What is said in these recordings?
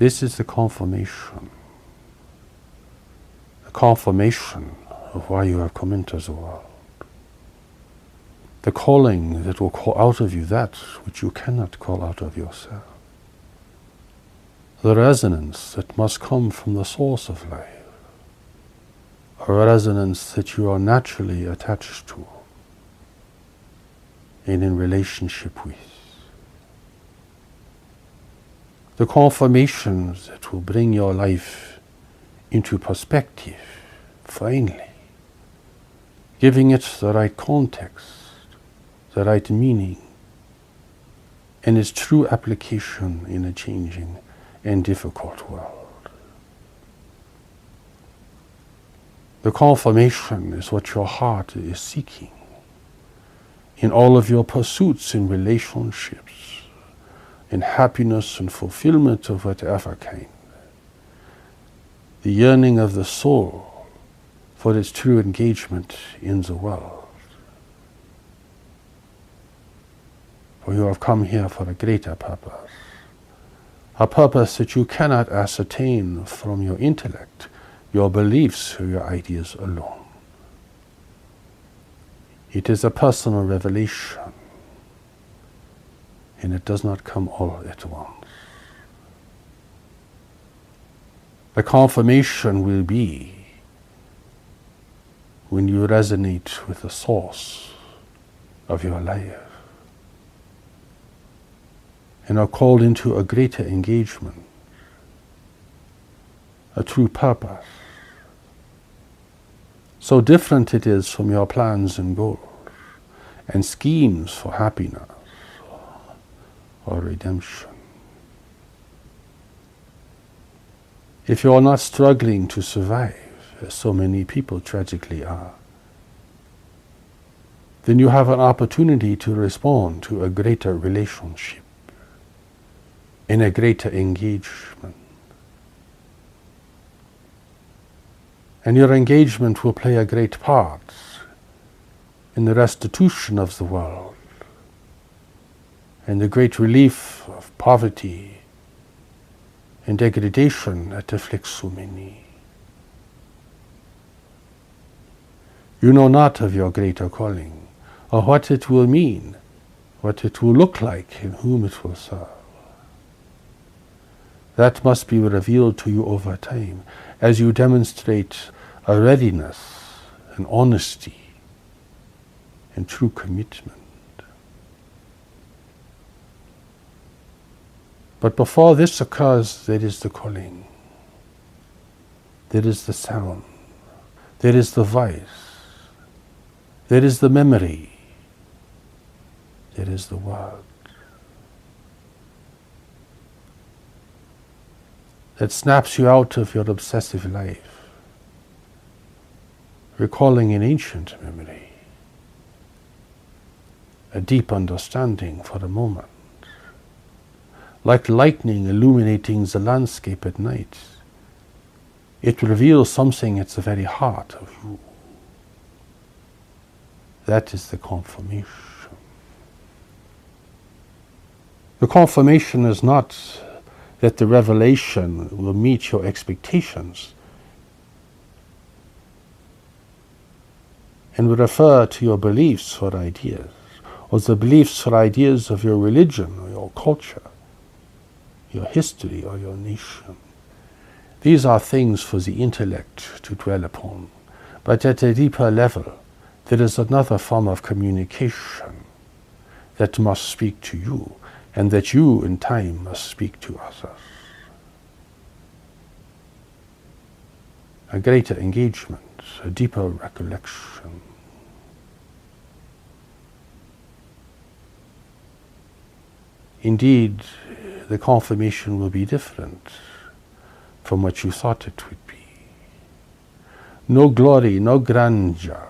This is the confirmation of why you have come into the world. The calling that will call out of you that which you cannot call out of yourself. The resonance that must come from the source of life. A resonance that you are naturally attached to and in relationship with. The confirmations that will bring your life into perspective, finally, giving it the right context, the right meaning, and its true application in a changing and difficult world. The confirmation is what your heart is seeking in all of your pursuits in relationships, in happiness and fulfillment of whatever kind. The yearning of the soul for its true engagement in the world. For you have come here for a greater purpose. A purpose that you cannot ascertain from your intellect, your beliefs, or your ideas alone. It is a personal revelation, and it does not come all at once. The confirmation will be when you resonate with the source of your life and are called into a greater engagement, a true purpose. So different it is from your plans and goals and schemes for happiness or redemption. If you are not struggling to survive, as so many people tragically are, then you have an opportunity to respond to a greater relationship, in a greater engagement. And your engagement will play a great part in the restitution of the world and the great relief of poverty and degradation that afflicts so many. You know not of your greater calling, or what it will mean, what it will look like, and whom it will serve. That must be revealed to you over time as you demonstrate a readiness, an honesty, and true commitment. But before this occurs, there is the calling, there is the sound, there is the voice, there is the memory, there is the word that snaps you out of your obsessive life, recalling an ancient memory, a deep understanding for a moment, like lightning illuminating the landscape at night. It reveals something at the very heart of you. That is the confirmation. The confirmation is not that the revelation will meet your expectations and will refer to your beliefs or ideas, or the beliefs or ideas of your religion or your culture, your history or your nation. These are things for the intellect to dwell upon, but at a deeper level, there is another form of communication that must speak to you, and that you in time must speak to others. A greater engagement, a deeper recollection. Indeed, the confirmation will be different from what you thought it would be. No glory, no grandeur,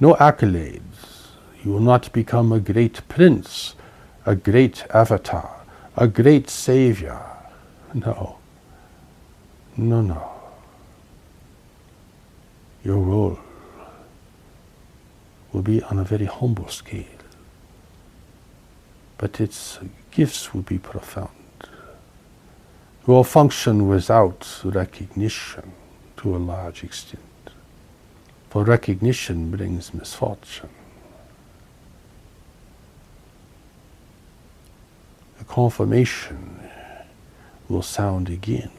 no accolades. You will not become a great prince, a great avatar, a great savior. No. No, no. Your role will be on a very humble scale, but its gifts will be profound. You will function without recognition to a large extent. For recognition brings misfortune. The confirmation will sound again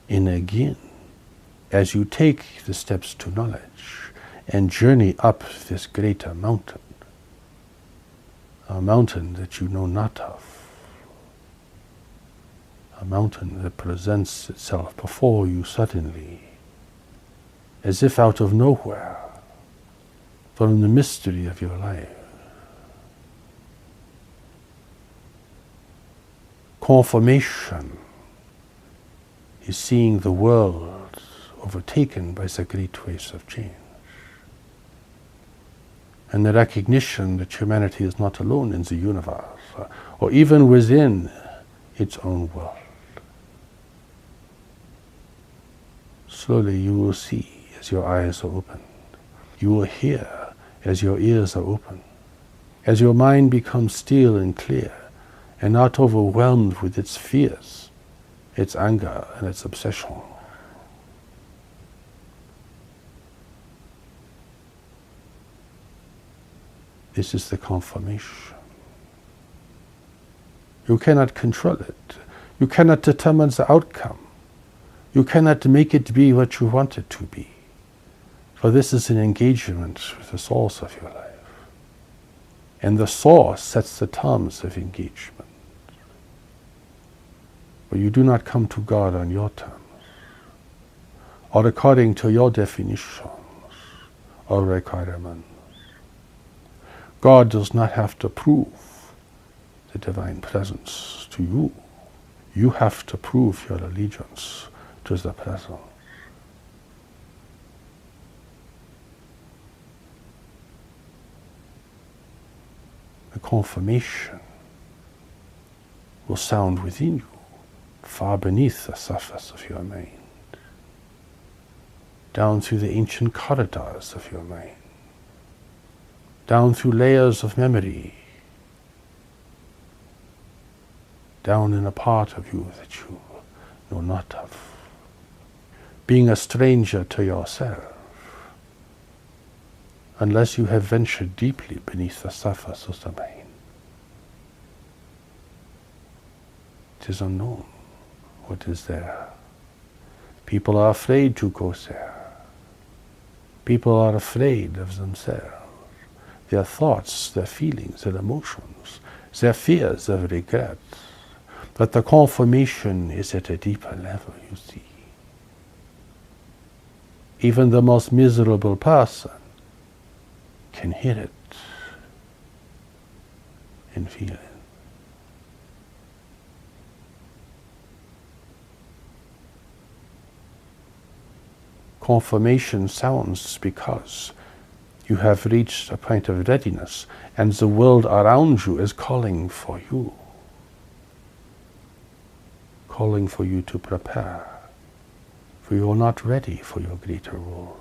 and again as you take the steps to knowledge and journey up this greater mountain, a mountain that you know not of, a mountain that presents itself before you suddenly, as if out of nowhere, from the mystery of your life. Confirmation is seeing the world overtaken by the great waves of change, and the recognition that humanity is not alone in the universe, or even within its own world. Slowly you will see as your eyes are opened. You will hear as your ears are open. As your mind becomes still and clear, and not overwhelmed with its fears, its anger, and its obsession. This is the confirmation. You cannot control it. You cannot determine the outcome. You cannot make it be what you want it to be. For this is an engagement with the source of your life. And the source sets the terms of engagement. But you do not come to God on your terms, or according to your definitions or requirements. God does not have to prove the divine presence to you. You have to prove your allegiance to the presence. The confirmation will sound within you, far beneath the surface of your mind, down through the ancient corridors of your mind, down through layers of memory, down in a part of you that you know not of, being a stranger to yourself, unless you have ventured deeply beneath the surface of the mind. It is unknown what is there. People are afraid to go there. People are afraid of themselves, their thoughts, their feelings, their emotions, their fears, their regrets. But the confirmation is at a deeper level, you see. Even the most miserable person can hear it and feel it. Confirmation sounds because you have reached a point of readiness and the world around you is calling for you to prepare, for you are not ready for your greater role.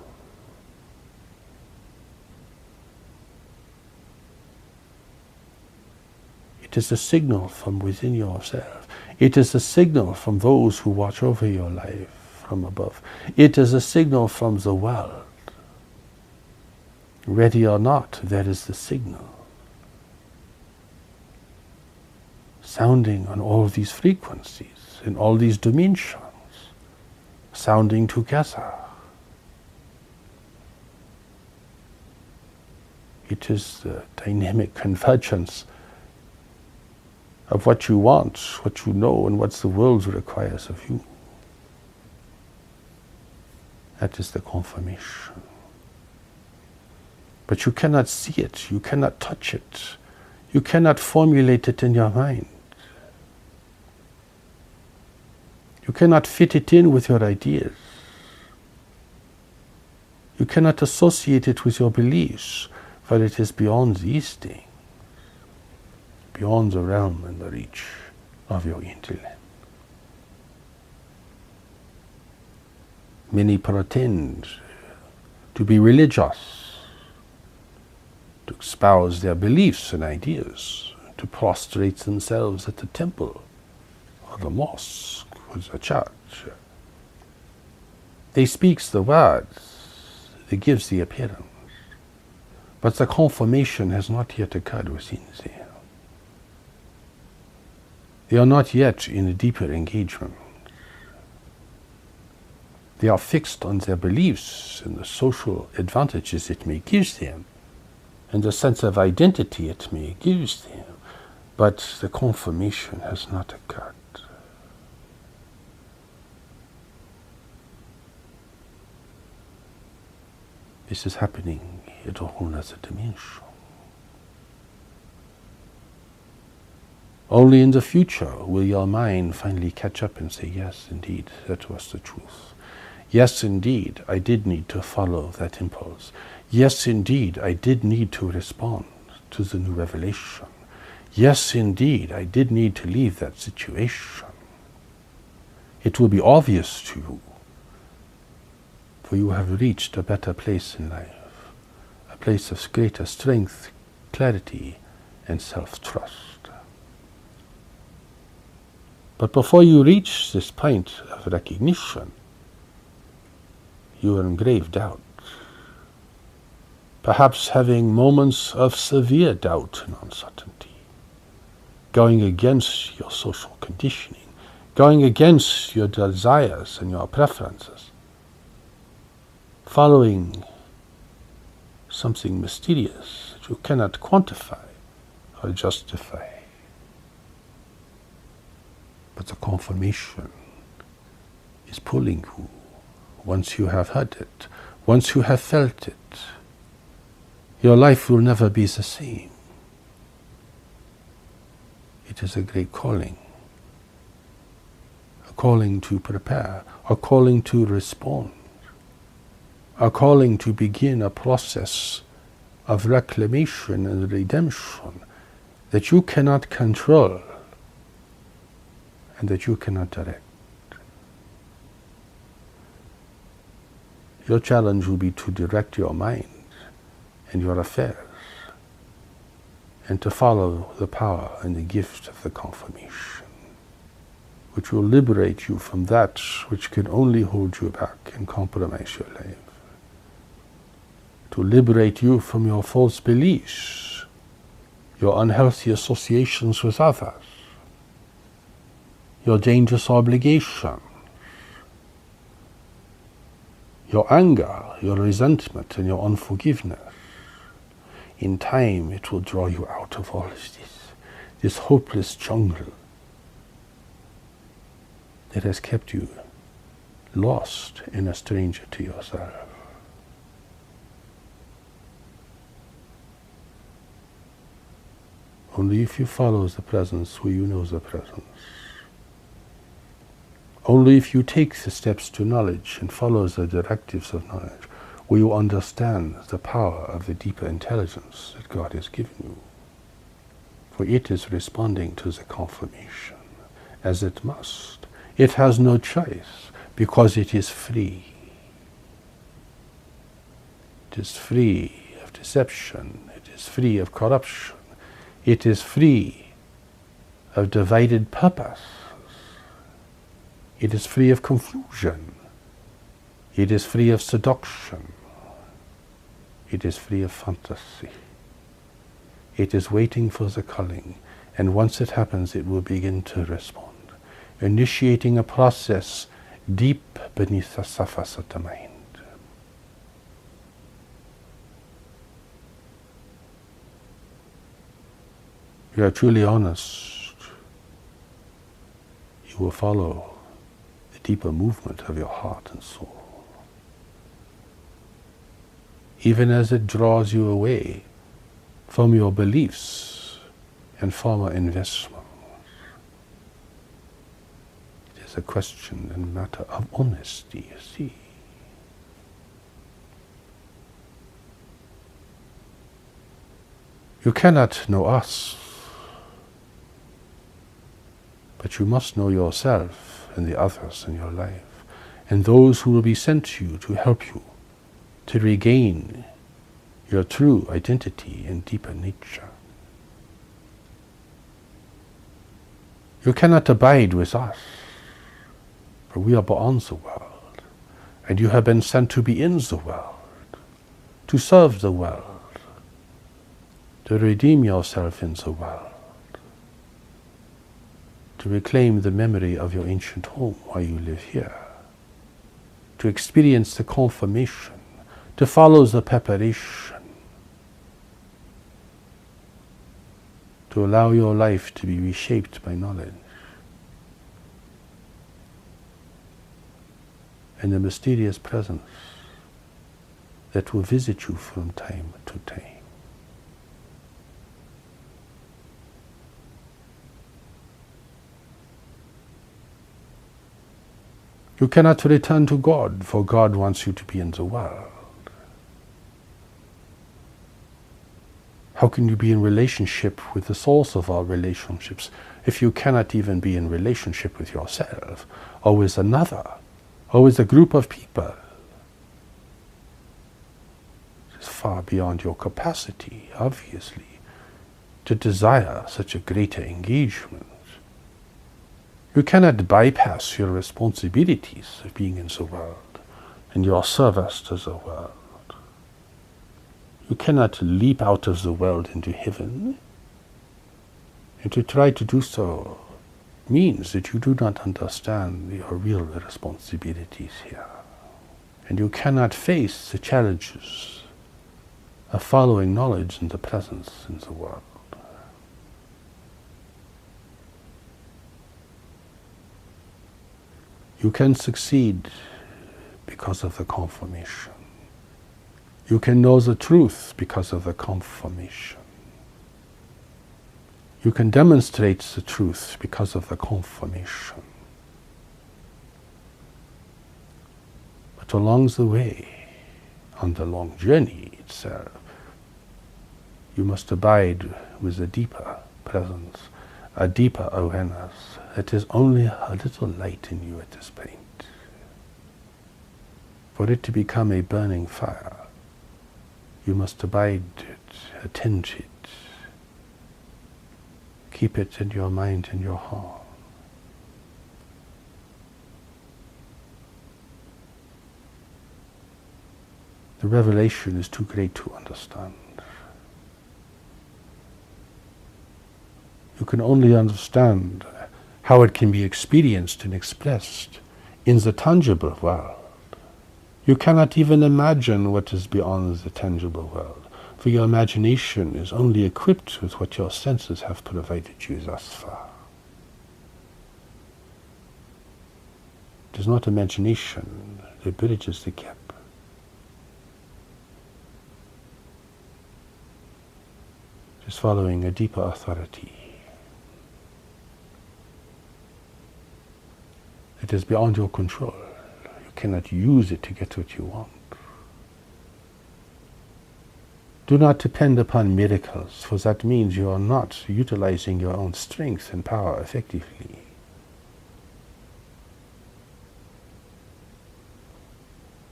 It is a signal from within yourself. It is a signal from those who watch over your life from above. It is a signal from the world. Ready or not, that is the signal. Sounding on all these frequencies, in all these dimensions, sounding together. It is the dynamic convergence of what you want, what you know, and what the world requires of you. That is the confirmation. But you cannot see it, you cannot touch it, you cannot formulate it in your mind. You cannot fit it in with your ideas. You cannot associate it with your beliefs, for it is beyond these things, beyond the realm and the reach of your intellect. Many pretend to be religious, to espouse their beliefs and ideas, to prostrate themselves at the temple or the mosque with the church. They speaks the words, they gives the appearance, but the confirmation has not yet occurred within them. They are not yet in a deeper engagement. They are fixed on their beliefs and the social advantages it may give them, and the sense of identity it may give them, but the confirmation has not occurred. This is happening at a whole other dimension. Only in the future will your mind finally catch up and say, yes, indeed, that was the truth. Yes, indeed, I did need to follow that impulse. Yes, indeed, I did need to respond to the new revelation. Yes, indeed, I did need to leave that situation. It will be obvious to you, for you have reached a better place in life, a place of greater strength, clarity, and self-trust. But before you reach this point of recognition, you are in grave doubt, perhaps having moments of severe doubt and uncertainty, going against your social conditioning, going against your desires and your preferences, following something mysterious that you cannot quantify or justify. But the confirmation is pulling you. Once you have heard it, once you have felt it, your life will never be the same. It is a great calling. A calling to prepare, a calling to respond, a calling to begin a process of reclamation and redemption that you cannot control and that you cannot direct. Your challenge will be to direct your mind and your affairs and to follow the power and the gift of the confirmation, which will liberate you from that which can only hold you back and compromise your life, to liberate you from your false beliefs, your unhealthy associations with others, your dangerous obligations, your anger, your resentment, and your unforgiveness. In time, it will draw you out of all of this hopeless jungle that has kept you lost and a stranger to yourself. Only if you follow the presence will you know the presence. Only if you take the steps to knowledge and follow the directives of knowledge will you understand the power of the deeper intelligence that God has given you. For it is responding to the confirmation, as it must. It has no choice, because it is free. It is free of deception. It is free of corruption. It is free of divided purpose. It is free of confusion. It is free of seduction. It is free of fantasy. It is waiting for the calling, and once it happens, it will begin to respond, initiating a process deep beneath the surface of the mind. If you are truly honest, you will follow the deeper movement of your heart and soul, even as it draws you away from your beliefs and former investments. It is a question and matter of honesty, you see. You cannot know us, but you must know yourself and the others in your life, and those who will be sent to you to help you to regain your true identity and deeper nature. You cannot abide with us, For we are beyond the world, and you have been sent to be in the world, to serve the world, to redeem yourself in the world, to reclaim the memory of your ancient home while you live here, to experience the confirmation, to follow the preparation, to allow your life to be reshaped by knowledge and the mysterious presence that will visit you from time to time. You cannot return to God, for God wants you to be in the world. How can you be in relationship with the source of all relationships if you cannot even be in relationship with yourself, or with another, or with a group of people? It's far beyond your capacity, obviously, to desire such a greater engagement. You cannot bypass your responsibilities of being in the world and your service to the world. You cannot leap out of the world into heaven, and to try to do so means that you do not understand your real responsibilities here. And you cannot face the challenges of following knowledge and the presence in the world. You can succeed because of the confirmation. You can know the truth because of the confirmation. You can demonstrate the truth because of the confirmation. But along the way, on the long journey itself, you must abide with a deeper presence, a deeper awareness that is only a little light in you at this point. For it to become a burning fire, you must abide it, attend it, keep it in your mind and your heart. The revelation is too great to understand. You can only understand how it can be experienced and expressed in the tangible world. You cannot even imagine what is beyond the tangible world, for your imagination is only equipped with what your senses have provided you thus far. It is not imagination that bridges the gap. It is following a deeper authority. It is beyond your control. You cannot use it to get what you want. Do not depend upon miracles, for that means you are not utilizing your own strength and power effectively.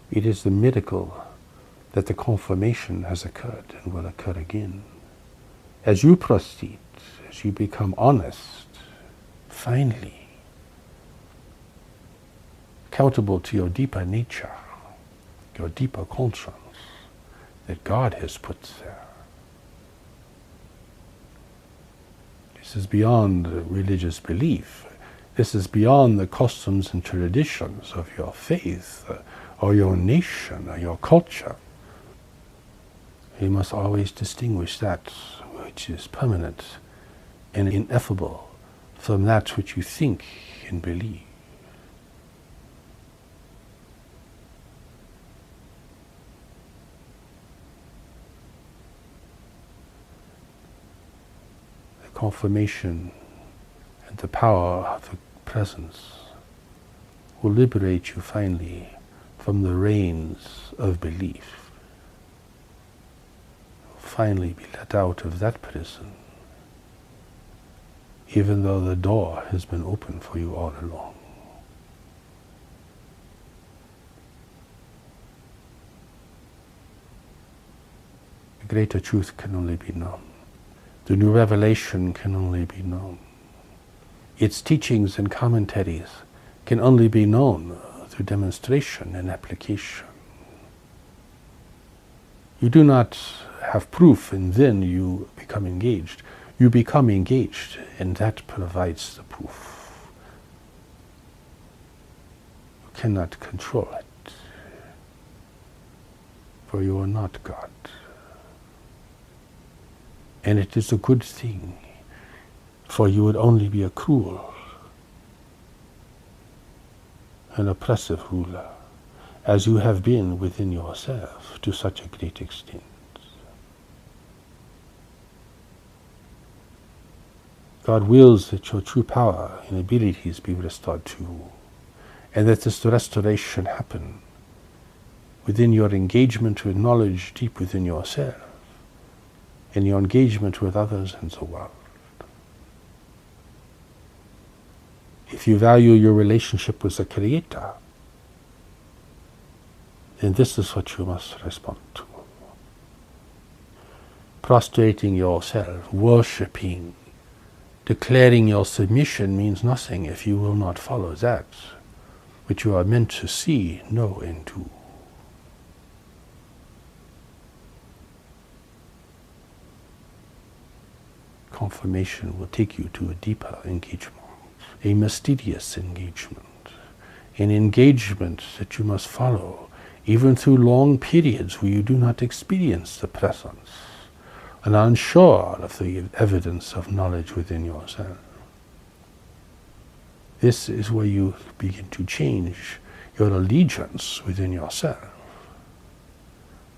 It is the miracle that the confirmation has occurred and will occur again. As you proceed, as you become honest, finally, accountable to your deeper nature, your deeper conscience that God has put there. This is beyond religious belief. This is beyond the customs and traditions of your faith or your nation or your culture. You must always distinguish that which is permanent and ineffable from that which you think and believe. Confirmation and the power of the presence will liberate you finally from the reins of belief. You'll finally be let out of that prison, even though the door has been open for you all along. The greater truth can only be known. The new revelation can only be known. Its teachings and commentaries can only be known through demonstration and application. You do not have proof and then you become engaged. You become engaged, and that provides the proof. You cannot control it, for you are not God. And it is a good thing, for you would only be a cruel and oppressive ruler, as you have been within yourself to such a great extent. God wills that your true power and abilities be restored to you, and that this restoration happen within your engagement with knowledge deep within yourself, and your engagement with others and the world. If you value your relationship with the Creator, then this is what you must respond to. Prostrating yourself, worshipping, declaring your submission means nothing if you will not follow that which you are meant to see, know, and do. Confirmation will take you to a deeper engagement, a mysterious engagement, an engagement that you must follow even through long periods where you do not experience the presence and are unsure of the evidence of knowledge within yourself. This is where you begin to change your allegiance within yourself,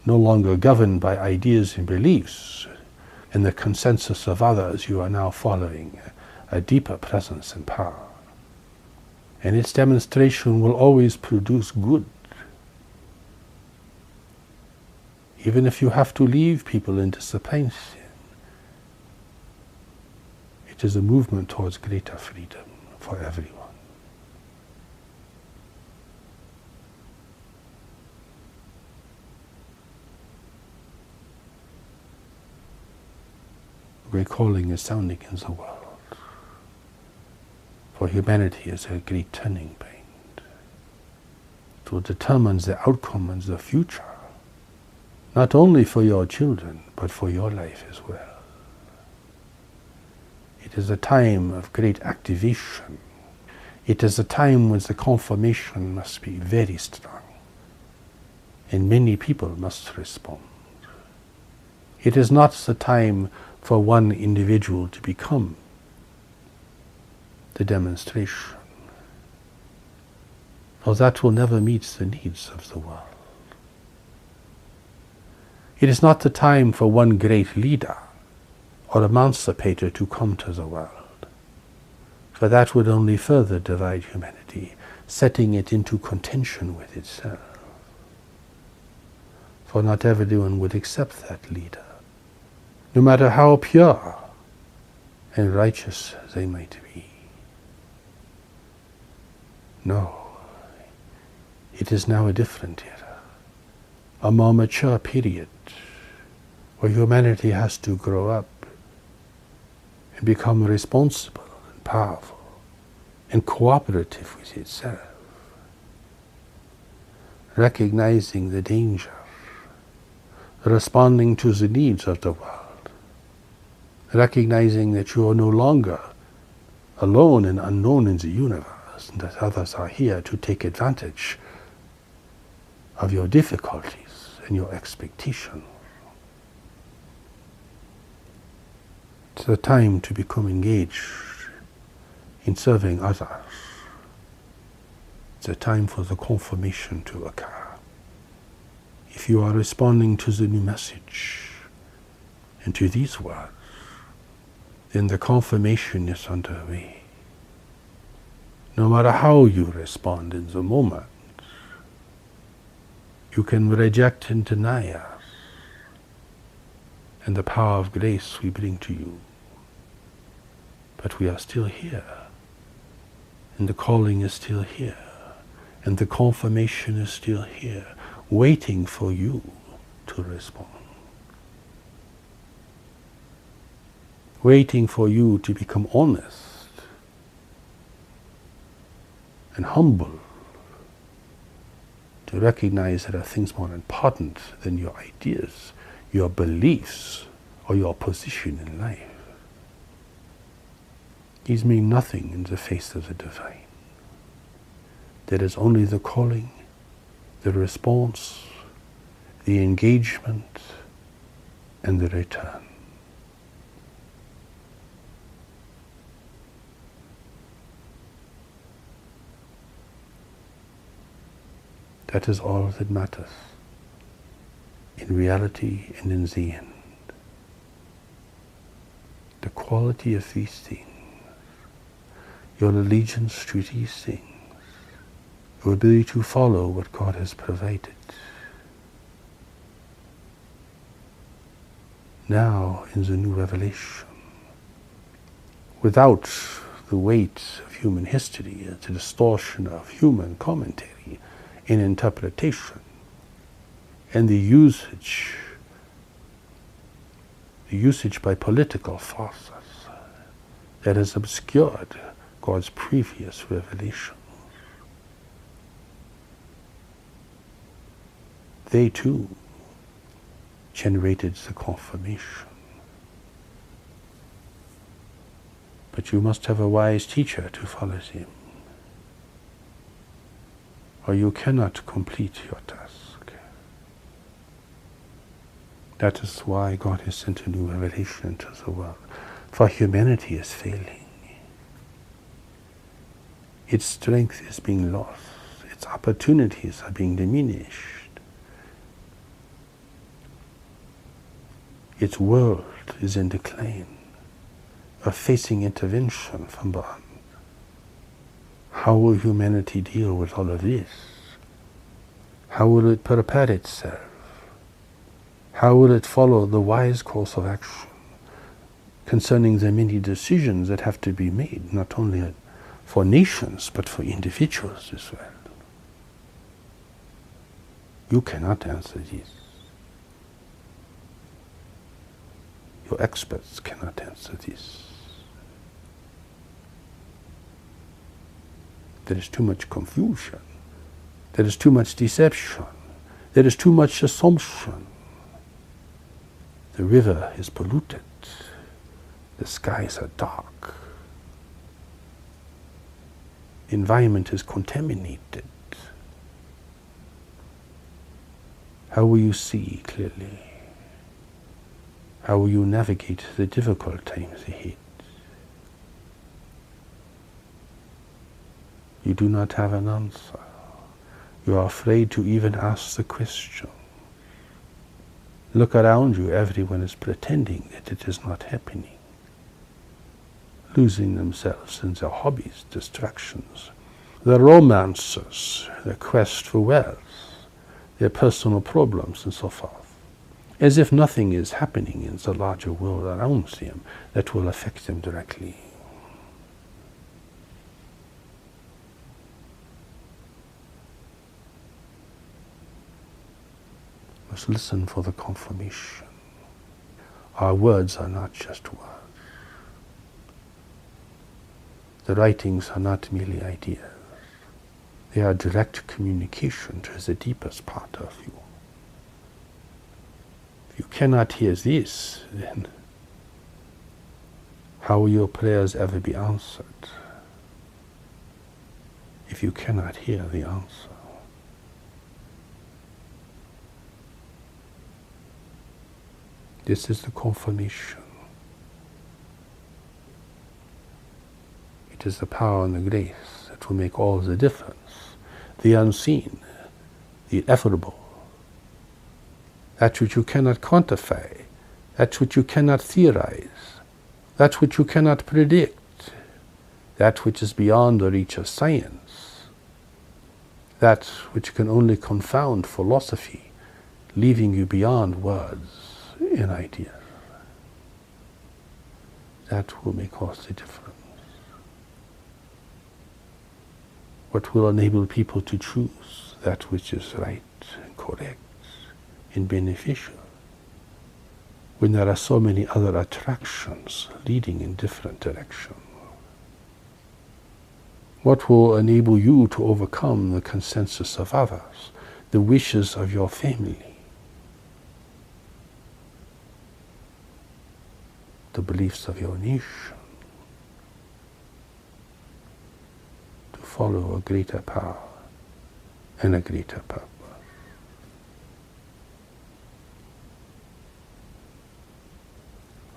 no longer governed by ideas and beliefs and the consensus of others. You are now following a deeper presence and power, and its demonstration will always produce good. Even if you have to leave people in disappointment, it is a movement towards greater freedom for everyone. Great calling is sounding in the world. For humanity is a great turning point. It will determine the outcome and the future, not only for your children, but for your life as well. It is a time of great activation. It is a time when the confirmation must be very strong, and many people must respond. It is not the time for one individual to become the demonstration, for that will never meet the needs of the world. It is not the time for one great leader or emancipator to come to the world, for that would only further divide humanity, setting it into contention with itself. For not everyone would accept that leader, no matter how pure and righteous they might be. No, it is now a different era, a more mature period, where humanity has to grow up and become responsible and powerful and cooperative with itself, recognizing the danger, responding to the needs of the world, recognizing that you are no longer alone and unknown in the universe, and that others are here to take advantage of your difficulties and your expectations. It's the time to become engaged in serving others. It's a time for the confirmation to occur. If you are responding to the new message and to these words, then the confirmation is underway. No matter how you respond in the moment, you can reject and deny us and the power of grace we bring to you. But we are still here, and the calling is still here, and the confirmation is still here, waiting for you to respond. Waiting for you to become honest and humble to recognize there are things more important than your ideas, your beliefs, or your position in life. These mean nothing in the face of the divine. There is only the calling, the response, the engagement, and the return. That is all that matters in reality and in the end. The quality of these things, your allegiance to these things, your ability to follow what God has provided. Now in the new revelation, without the weight of human history, the distortion of human commentary and interpretation, and the usage by political forces that has obscured God's previous revelation. They too generated the confirmation. But you must have a wise teacher to follow him, or you cannot complete your task. That is why God has sent a new revelation into the world, for humanity is failing. Its strength is being lost. Its opportunities are being diminished. Its world is in decline, of facing intervention from beyond. How will humanity deal with all of this? How will it prepare itself? How will it follow the wise course of action concerning the many decisions that have to be made, not only for nations, but for individuals as well? You cannot answer this. Your experts cannot answer this. There is too much confusion. There is too much deception. There is too much assumption. The river is polluted. The skies are dark. The environment is contaminated. How will you see clearly? How will you navigate the difficult times ahead? You do not have an answer. You are afraid to even ask the question. Look around you, everyone is pretending that it is not happening, losing themselves in their hobbies, distractions, their romances, their quest for wealth, their personal problems, and so forth, as if nothing is happening in the larger world around them that will affect them directly. Must listen for the confirmation. Our words are not just words. The writings are not merely ideas. They are direct communication to the deepest part of you. If you cannot hear this, then how will your prayers ever be answered? If you cannot hear the answer. This is the confirmation. It is the power and the grace that will make all the difference. The unseen, the ineffable, that which you cannot quantify, that which you cannot theorize, that which you cannot predict, that which is beyond the reach of science, that which can only confound philosophy, leaving you beyond words and ideas. That will make all the difference. What will enable people to choose that which is right and correct and beneficial, when there are so many other attractions leading in different directions? What will enable you to overcome the consensus of others, the wishes of your family, the beliefs of your nation, to follow a greater power and a greater purpose?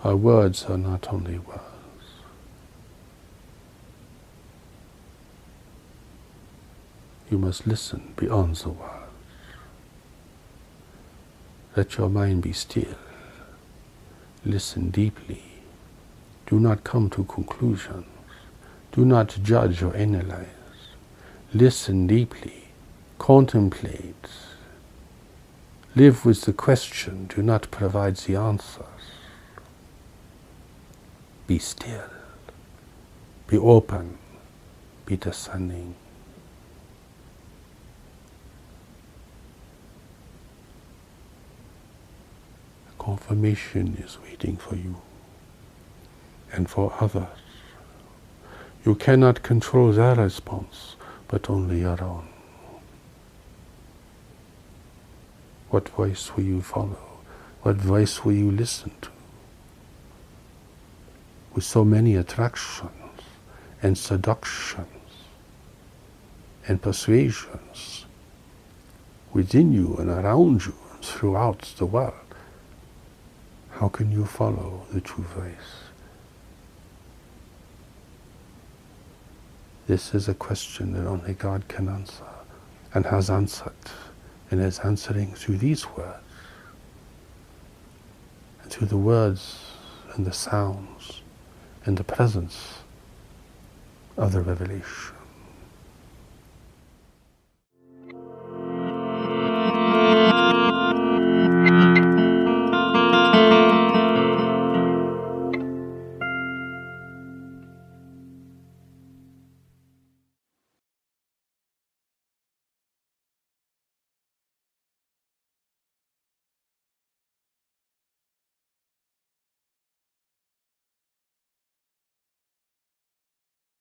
Our words are not only words. You must listen beyond the words. Let your mind be still. Listen deeply. Do not come to conclusions. Do not judge or analyze. Listen deeply. Contemplate. Live with the question. Do not provide the answers. Be still. Be open. Be discerning. Confirmation is waiting for you and for others. You cannot control their response, but only your own. What voice will you follow? What voice will you listen to? With so many attractions and seductions and persuasions within you and around you and throughout the world, how can you follow the true voice? This is a question that only God can answer, and has answered, and is answering through these words, and through the words and the sounds and the presence of the revelation.